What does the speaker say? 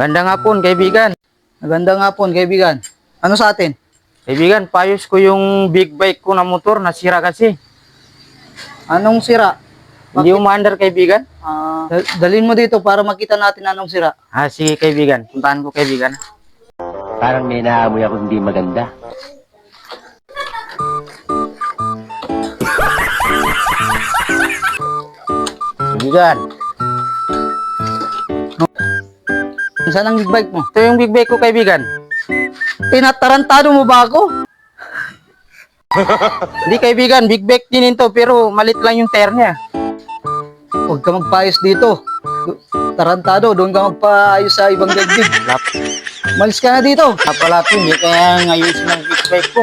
Magandang hapon, kaibigan. Magandang hapon, kaibigan. Ano sa atin? Kaibigan, paayos ko yung big bike ko na motor, nasira kasi. Anong sira? Hindi umaandar, kaibigan. Dalhin mo dito para makita natin anong sira. Sige, kaibigan. Puntahan ko, kaibigan. Parang may naamoy ako hindi maganda. Kaibigan, Saan ang big bike mo? ito yung big bike ko, kaibigan. Tinatarantado mo ba ako? Hindi, kaibigan, big bike din ito, pero malit lang yung tire niya. Huwag ka magpaayos dito. Tarantado, doon ka magpaayos sa ibang daigdig. Malis ka na dito. Kapala, hindi kaya ngayusin ng big bike ko.